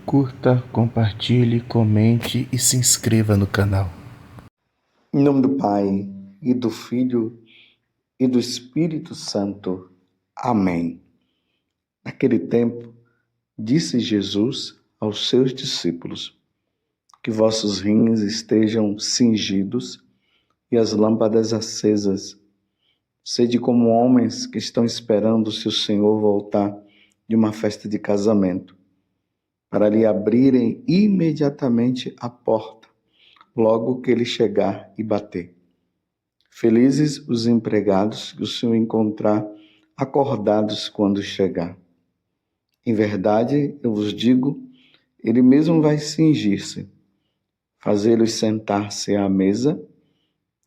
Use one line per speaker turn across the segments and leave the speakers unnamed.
Curta, compartilhe, comente e se inscreva no canal.
Em nome do Pai, e do Filho, e do Espírito Santo. Amém. Naquele tempo, disse Jesus aos seus discípulos: que vossos rins estejam cingidos e as lâmpadas acesas. Sede como homens que estão esperando se o Senhor voltar de uma festa de casamento, para lhe abrirem imediatamente a porta, logo que ele chegar e bater. Felizes os empregados que o Senhor encontrar acordados quando chegar. Em verdade, eu vos digo, ele mesmo vai cingir-se, fazê-los sentar-se à mesa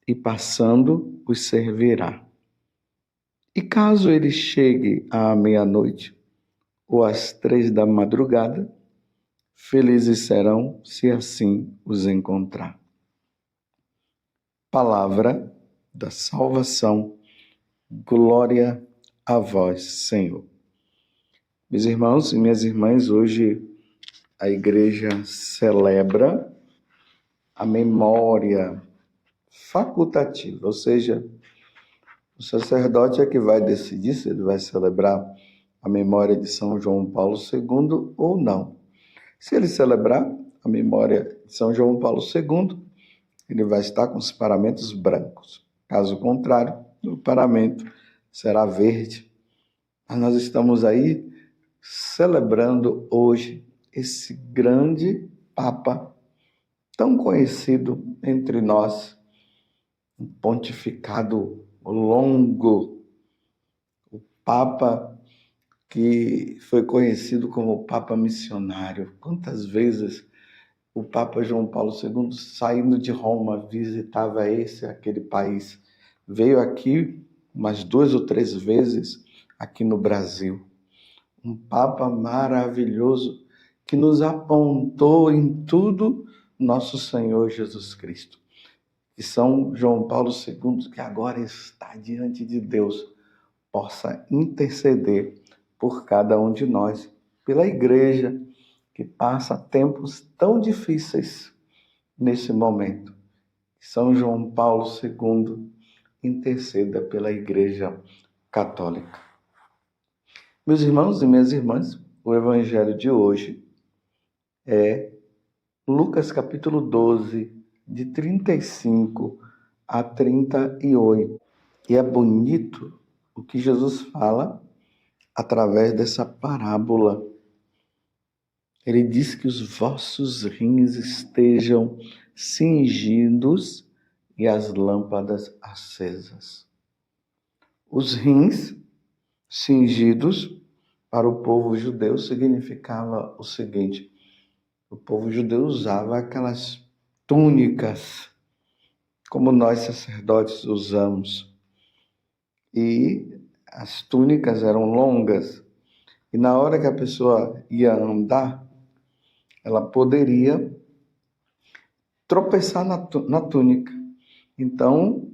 e, passando, os servirá. E caso ele chegue à meia-noite ou às 3 da madrugada, felizes serão se assim os encontrar. Palavra da salvação. Glória a vós, Senhor. Meus irmãos e minhas irmãs, hoje a igreja celebra a memória facultativa, ou seja, o sacerdote é que vai decidir se ele vai celebrar a memória de São João Paulo II ou não. Se ele celebrar a memória de São João Paulo II, ele vai estar com os paramentos brancos. Caso contrário, o paramento será verde. Mas nós estamos aí celebrando hoje esse grande Papa, tão conhecido entre nós, um pontificado longo, o Papa que foi conhecido como Papa missionário. Quantas vezes o Papa João Paulo II, saindo de Roma, visitava aquele país. Veio aqui umas 2 ou 3 vezes aqui no Brasil. Um Papa maravilhoso que nos apontou em tudo nosso Senhor Jesus Cristo. E São João Paulo II, que agora está diante de Deus, possa interceder por cada um de nós, pela igreja, que passa tempos tão difíceis nesse momento. São João Paulo II interceda pela Igreja Católica. Meus irmãos e minhas irmãs, o evangelho de hoje é Lucas capítulo 12, de 35 a 38. E é bonito o que Jesus fala através dessa parábola. Ele diz que os vossos rins estejam cingidos e as lâmpadas acesas. Os rins cingidos para o povo judeu significava o seguinte: o povo judeu usava aquelas túnicas, como nós sacerdotes usamos. E as túnicas eram longas. E na hora que a pessoa ia andar, ela poderia tropeçar na túnica. Então,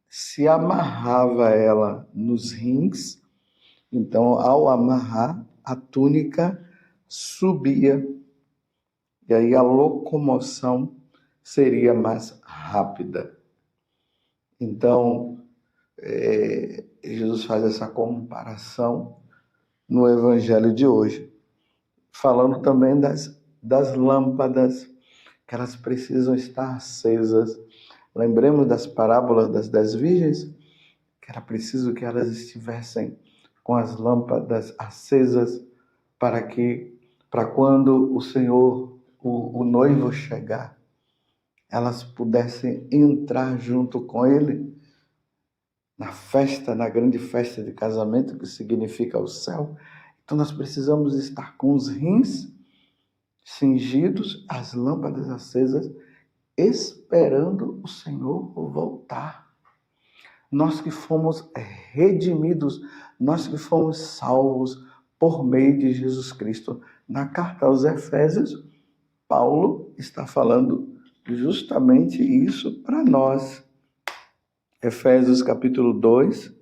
se amarrava ela nos rins. Então, ao amarrar, a túnica subia. E aí a locomoção seria mais rápida. Então, Jesus faz essa comparação no evangelho de hoje, falando também das lâmpadas, que elas precisam estar acesas. Lembremos das parábolas das 10 virgens, que era preciso que elas estivessem com as lâmpadas acesas para quando o Senhor, o noivo chegar, elas pudessem entrar junto com ele na festa, na grande festa de casamento, que significa o céu. Então nós precisamos estar com os rins cingidos, as lâmpadas acesas, esperando o Senhor voltar. Nós que fomos redimidos, nós que fomos salvos por meio de Jesus Cristo. Na carta aos Efésios, Paulo está falando justamente isso para nós. Efésios capítulo 2,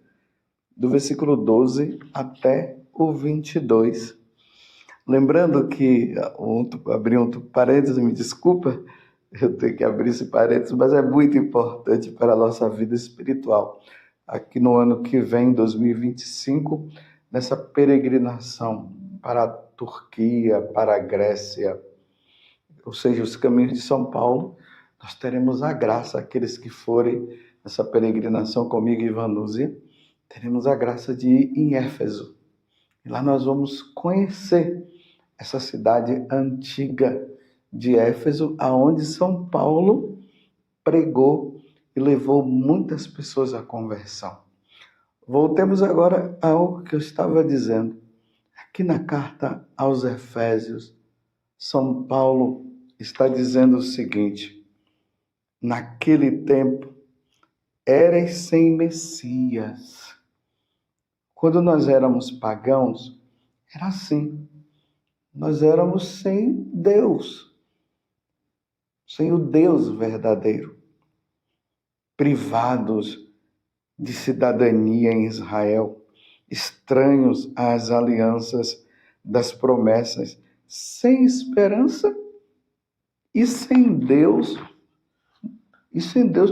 do versículo 12 até o 22. Lembrando que, abri um parênteses, me desculpa, eu tenho que abrir esse parênteses, mas é muito importante para a nossa vida espiritual. Aqui no ano que vem, 2025, nessa peregrinação para a Turquia, para a Grécia, ou seja, os caminhos de São Paulo, nós teremos a graça, aqueles que forem nessa peregrinação comigo e Vanusa, teremos a graça de ir em Éfeso. E lá nós vamos conhecer essa cidade antiga de Éfeso, aonde São Paulo pregou e levou muitas pessoas à conversão. Voltemos agora ao que eu estava dizendo. Aqui na carta aos Efésios, São Paulo está dizendo o seguinte: naquele tempo, éreis sem Messias. Quando nós éramos pagãos, era assim. Nós éramos sem Deus, sem o Deus verdadeiro, privados de cidadania em Israel, estranhos às alianças das promessas, sem esperança e sem Deus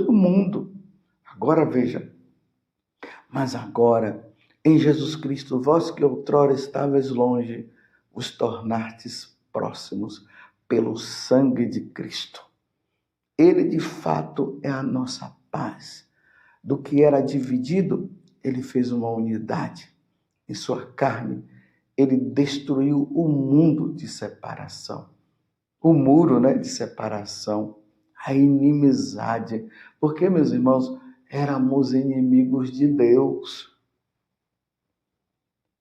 no mundo. Agora veja, mas agora, em Jesus Cristo, vós que outrora estavais longe, vos tornastes próximos pelo sangue de Cristo. Ele, de fato, é a nossa paz. Do que era dividido, ele fez uma unidade. Em sua carne, ele destruiu o mundo de separação. O muro, de separação, a inimizade. Porque, meus irmãos, éramos inimigos de Deus.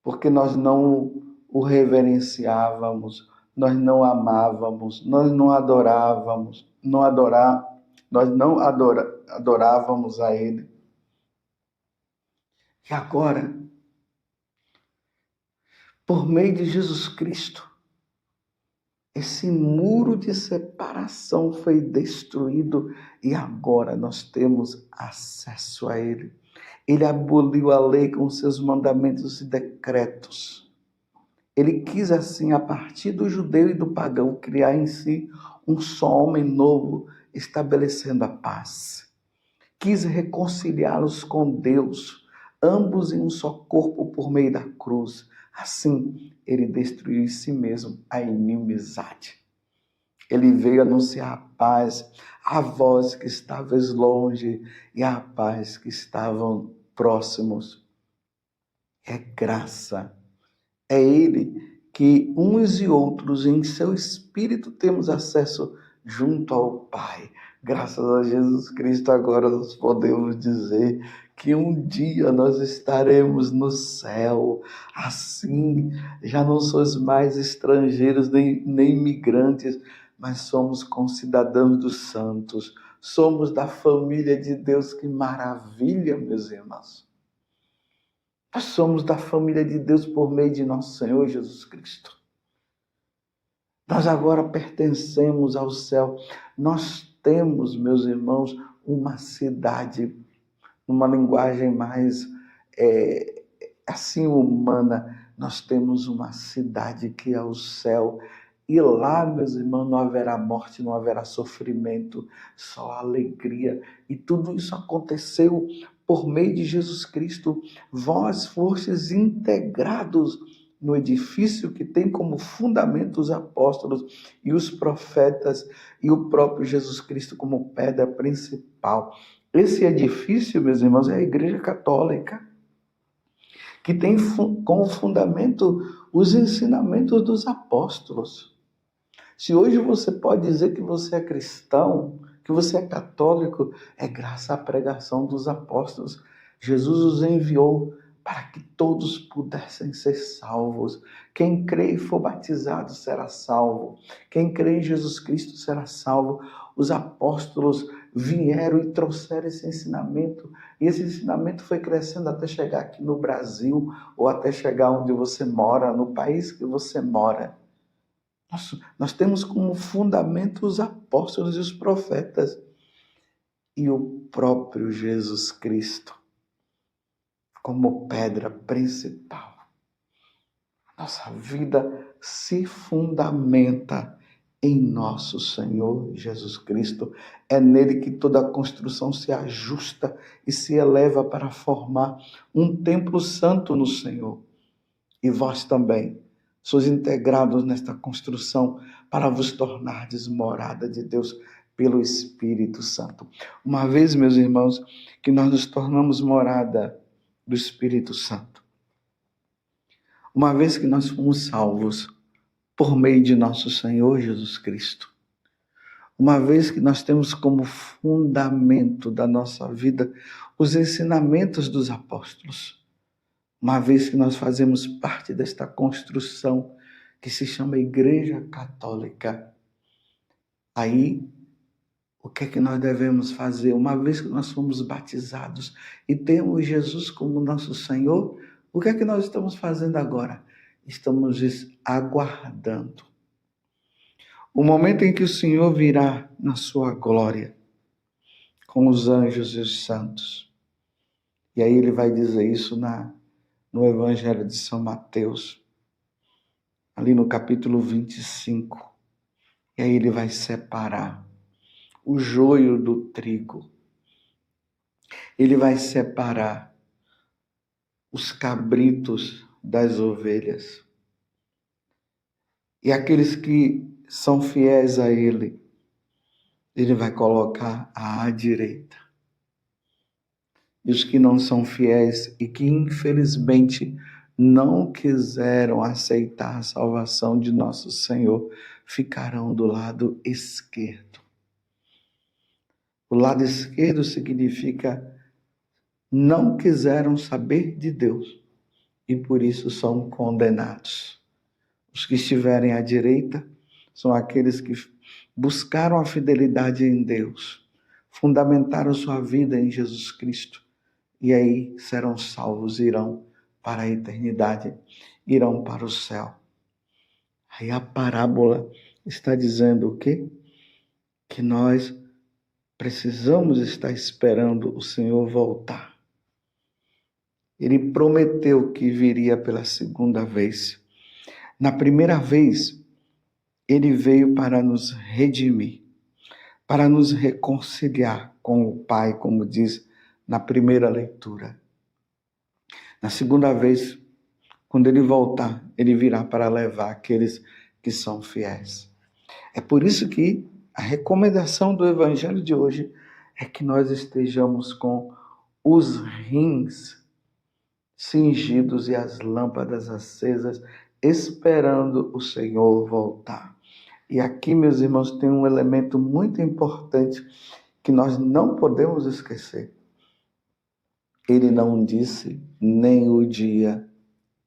Porque nós não o reverenciávamos, nós não amávamos, nós não adorávamos, nós não adorávamos a Ele. E agora, por meio de Jesus Cristo, esse muro de separação foi destruído e agora nós temos acesso a Ele. Ele aboliu a lei com seus mandamentos e decretos. Ele quis assim, a partir do judeu e do pagão, criar em si um só homem novo, estabelecendo a paz. Quis reconciliá-los com Deus, ambos em um só corpo por meio da cruz. Assim, ele destruiu em si mesmo a inimizade. Ele veio anunciar a paz a vós que estavais longe e a paz que estavam próximos. É graça. É Ele que uns e outros em seu Espírito temos acesso junto ao Pai. Graças a Jesus Cristo agora nós podemos dizer que um dia nós estaremos no céu. Assim, já não somos mais estrangeiros nem imigrantes, mas somos concidadãos dos santos. Somos da família de Deus. Que maravilha, meus irmãos. Nós somos da família de Deus por meio de nosso Senhor Jesus Cristo. Nós agora pertencemos ao céu. Nós temos, meus irmãos, uma cidade, numa linguagem mais assim humana. Nós temos uma cidade que é o céu. E lá, meus irmãos, não haverá morte, não haverá sofrimento, só alegria. E tudo isso aconteceu por meio de Jesus Cristo. Vós fostes integrados no edifício que tem como fundamento os apóstolos e os profetas e o próprio Jesus Cristo como pedra principal. Esse edifício, meus irmãos, é a Igreja Católica, que tem como fundamento os ensinamentos dos apóstolos. Se hoje você pode dizer que você é cristão, que você é católico, é graças à pregação dos apóstolos. Jesus os enviou para que todos pudessem ser salvos. Quem crê e for batizado será salvo. Quem crê em Jesus Cristo será salvo. Os apóstolos vieram e trouxeram esse ensinamento. E esse ensinamento foi crescendo até chegar aqui no Brasil, ou até chegar onde você mora, no país que você mora. Nós temos como fundamento os apóstolos e os profetas e o próprio Jesus Cristo como pedra principal. Nossa vida se fundamenta em nosso Senhor Jesus Cristo. É nele que toda a construção se ajusta e se eleva para formar um templo santo no Senhor. E vós também sois integrados nesta construção para vos tornardes morada de Deus pelo Espírito Santo. Uma vez, meus irmãos, que nós nos tornamos morada do Espírito Santo, uma vez que nós fomos salvos por meio de nosso Senhor Jesus Cristo, uma vez que nós temos como fundamento da nossa vida os ensinamentos dos apóstolos, uma vez que nós fazemos parte desta construção que se chama Igreja Católica, aí o que é que nós devemos fazer? Uma vez que nós fomos batizados e temos Jesus como nosso Senhor, o que é que nós estamos fazendo agora? Estamos aguardando o momento em que o Senhor virá na sua glória, com os anjos e os santos. E aí ele vai dizer isso no Evangelho de São Mateus, ali no capítulo 25. E aí ele vai separar o joio do trigo. Ele vai separar os cabritos das ovelhas. E aqueles que são fiéis a ele, ele vai colocar à direita. E os que não são fiéis e que infelizmente não quiseram aceitar a salvação de nosso Senhor, ficarão do lado esquerdo. O lado esquerdo significa não quiseram saber de Deus e por isso são condenados. Os que estiverem à direita são aqueles que buscaram a fidelidade em Deus, fundamentaram sua vida em Jesus Cristo e aí serão salvos, irão para a eternidade, irão para o céu. Aí a parábola está dizendo o quê? Que nós precisamos estar esperando o Senhor voltar. Ele prometeu que viria pela segunda vez. Na primeira vez, ele veio para nos redimir, para nos reconciliar com o Pai, como diz na primeira leitura. Na segunda vez, quando ele voltar, ele virá para levar aqueles que são fiéis. É por isso que a recomendação do Evangelho de hoje é que nós estejamos com os rins cingidos e as lâmpadas acesas, esperando o Senhor voltar. E aqui, meus irmãos, tem um elemento muito importante que nós não podemos esquecer. Ele não disse nem o dia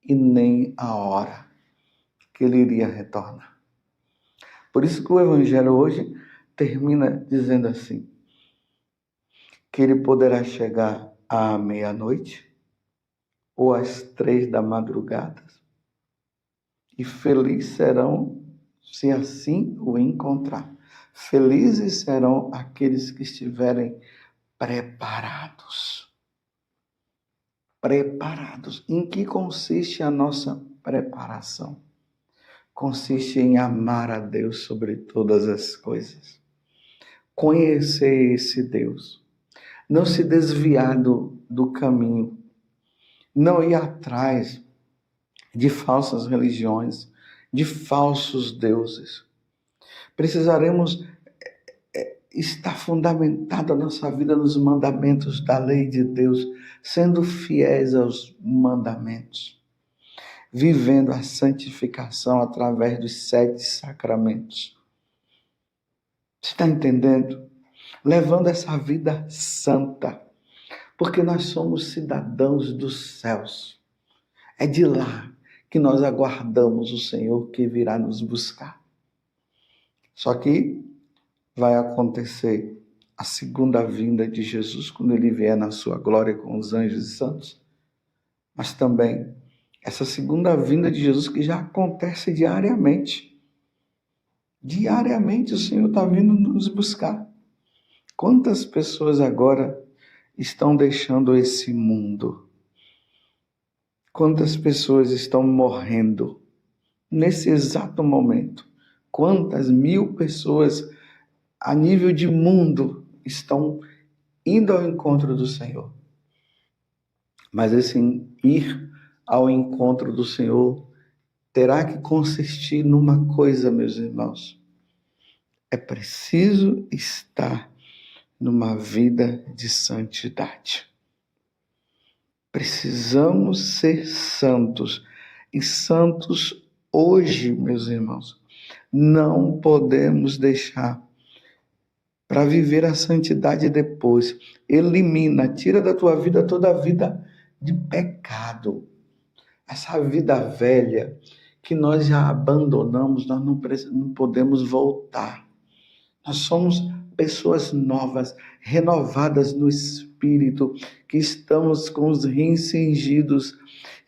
e nem a hora que ele iria retornar. Por isso que o Evangelho hoje termina dizendo assim, que ele poderá chegar à meia-noite ou às 3 da madrugada, e felizes serão se assim o encontrar. Felizes serão aqueles que estiverem preparados. Preparados. Em que consiste a nossa preparação? Consiste em amar a Deus sobre todas as coisas. Conhecer esse Deus. Não se desviar do caminho. Não ir atrás de falsas religiões, de falsos deuses. Precisaremos estar fundamentada a nossa vida nos mandamentos da lei de Deus, sendo fiéis aos mandamentos, vivendo a santificação através dos 7 sacramentos. Você está entendendo? Levando essa vida santa, porque nós somos cidadãos dos céus. É de lá que nós aguardamos o Senhor que virá nos buscar. Só que vai acontecer a segunda vinda de Jesus, quando ele vier na sua glória com os anjos e santos. Mas também essa segunda vinda de Jesus que já acontece diariamente. Diariamente o Senhor está vindo nos buscar. Quantas pessoas agora estão deixando esse mundo? Quantas pessoas estão morrendo nesse exato momento, quantas mil pessoas a nível de mundo estão indo ao encontro do Senhor. Mas esse ir ao encontro do Senhor terá que consistir numa coisa, meus irmãos. É preciso estar numa vida de santidade. Precisamos ser santos. E santos hoje, meus irmãos, não podemos deixar para viver a santidade depois. Elimina, tira da tua vida toda a vida de pecado. Essa vida velha que nós já abandonamos, nós não podemos voltar. Nós somos pessoas novas, renovadas no Espírito, que estamos com os rins cingidos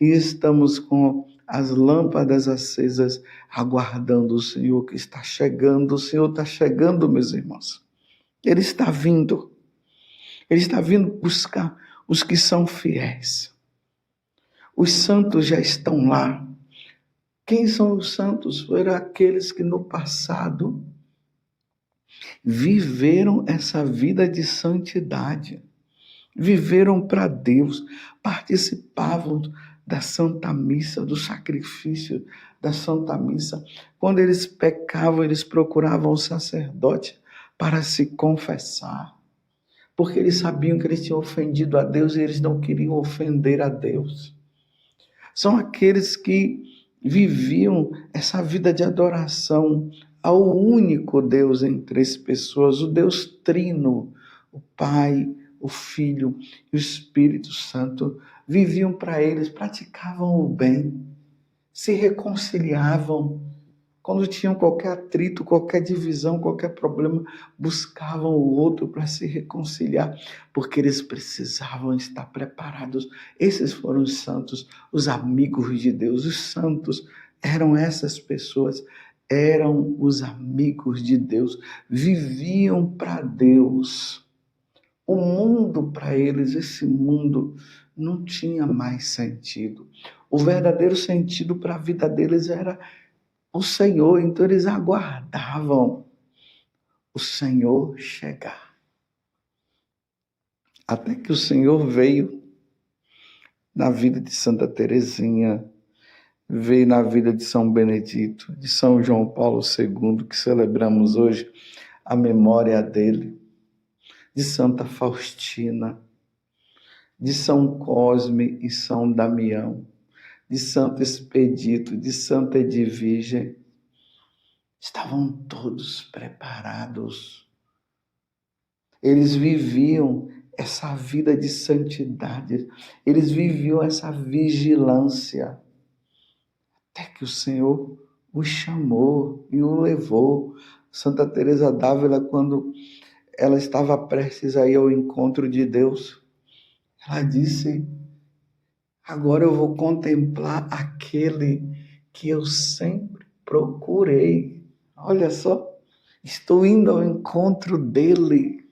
e estamos com as lâmpadas acesas, aguardando o Senhor que está chegando. O Senhor está chegando, meus irmãos. Ele está vindo. Ele está vindo buscar os que são fiéis. Os santos já estão lá. Quem são os santos? Foram aqueles que no passado viveram essa vida de santidade. Viveram para Deus, participavam da Santa Missa, do sacrifício da Santa Missa. Quando eles pecavam, eles procuravam o sacerdote para se confessar, porque eles sabiam que eles tinham ofendido a Deus e eles não queriam ofender a Deus. São aqueles que viviam essa vida de adoração ao único Deus em três pessoas, o Deus Trino, o Pai, o Filho e o Espírito Santo. Viviam para eles, praticavam o bem, se reconciliavam. Quando tinham qualquer atrito, qualquer divisão, qualquer problema, buscavam o outro para se reconciliar, porque eles precisavam estar preparados. Esses foram os santos, os amigos de Deus. Os santos eram essas pessoas, eram os amigos de Deus, viviam para Deus. O mundo para eles, esse mundo, não tinha mais sentido. O verdadeiro sentido para a vida deles era o Senhor, então eles aguardavam o Senhor chegar. Até que o Senhor veio na vida de Santa Teresinha, veio na vida de São Benedito, de São João Paulo II, que celebramos hoje a memória dele, de Santa Faustina, de São Cosme e São Damião, de Santo Expedito, de Santa Edvige. Estavam todos preparados. Eles viviam essa vida de santidade, eles viviam essa vigilância, até que o Senhor o chamou e o levou. Santa Teresa d'Ávila, quando ela estava prestes a ir ao encontro de Deus, ela disse: agora eu vou contemplar aquele que eu sempre procurei. Olha só, estou indo ao encontro dele.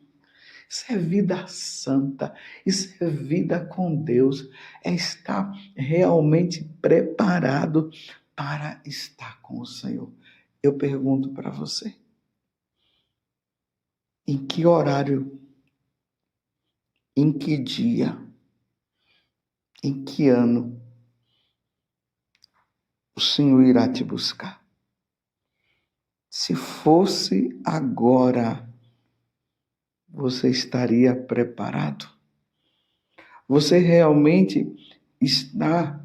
Isso é vida santa, isso é vida com Deus, é estar realmente preparado para estar com o Senhor. Eu pergunto para você, em que horário, em que dia, em que ano o Senhor irá te buscar? Se fosse agora, você estaria preparado? Você realmente está,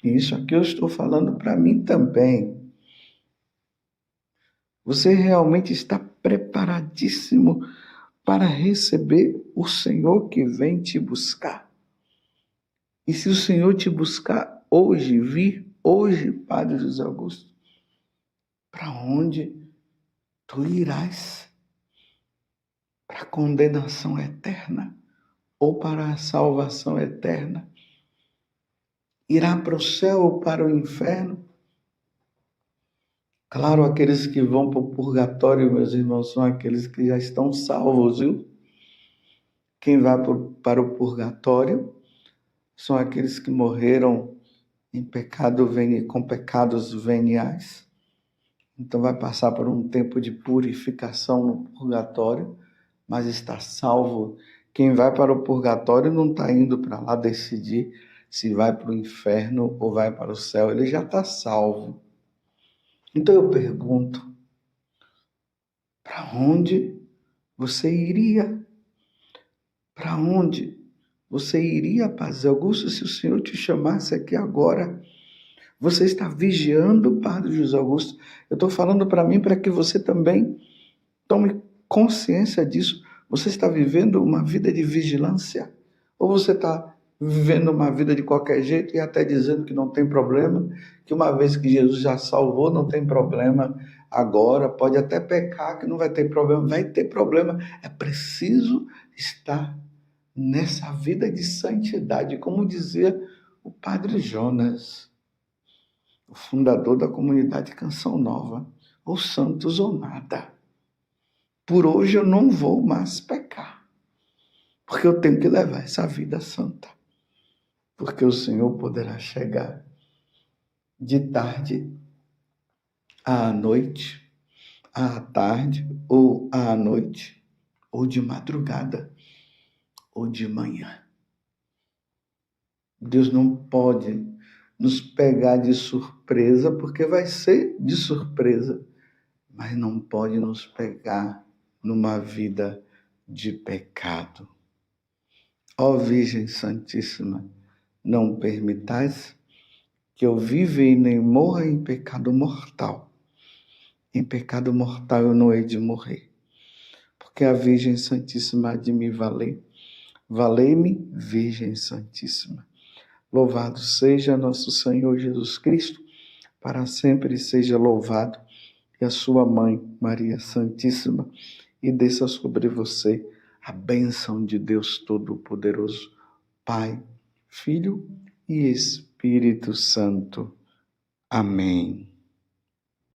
isso aqui eu estou falando para mim também, você realmente está preparadíssimo para receber o Senhor que vem te buscar? E se o Senhor te buscar hoje, vir hoje, Padre José Augusto, para onde tu irás? Para a condenação eterna ou para a salvação eterna? Irá para o céu ou para o inferno? Claro, aqueles que vão para o purgatório, meus irmãos, são aqueles que já estão salvos, viu? Quem vai para o purgatório são aqueles que morreram com pecados veniais. Então vai passar por um tempo de purificação no purgatório, mas está salvo. Quem vai para o purgatório não está indo para lá decidir se vai para o inferno ou vai para o céu. Ele já está salvo. Então eu pergunto, para onde você iria? Para onde você iria, Padre Augusto, se o Senhor te chamasse aqui agora? Você está vigiando, Padre José Augusto? Eu estou falando para mim, para que você também tome consciência disso. Você está vivendo uma vida de vigilância? Ou você está vivendo uma vida de qualquer jeito e até dizendo que não tem problema, que uma vez que Jesus já salvou, não tem problema agora, pode até pecar, que não vai ter problema. Vai ter problema. É preciso estar nessa vida de santidade, como dizia o Padre Jonas, o fundador da comunidade Canção Nova, ou santos ou nada. Por hoje eu não vou mais pecar, porque eu tenho que levar essa vida santa, porque o Senhor poderá chegar de tarde à noite, à tarde ou à noite, ou de madrugada, ou de manhã. Deus não pode nos pegar de surpresa, porque vai ser de surpresa, mas não pode nos pegar numa vida de pecado. Ó Virgem Santíssima, não permitais que eu viva e nem morra em pecado mortal. Em pecado mortal eu não hei de morrer, porque a Virgem Santíssima há de me valer. Valei-me, Virgem Santíssima. Louvado seja nosso Senhor Jesus Cristo, para sempre seja louvado, e a sua mãe, Maria Santíssima, e desça sobre você a bênção de Deus Todo-Poderoso, Pai, Filho e Espírito Santo. Amém.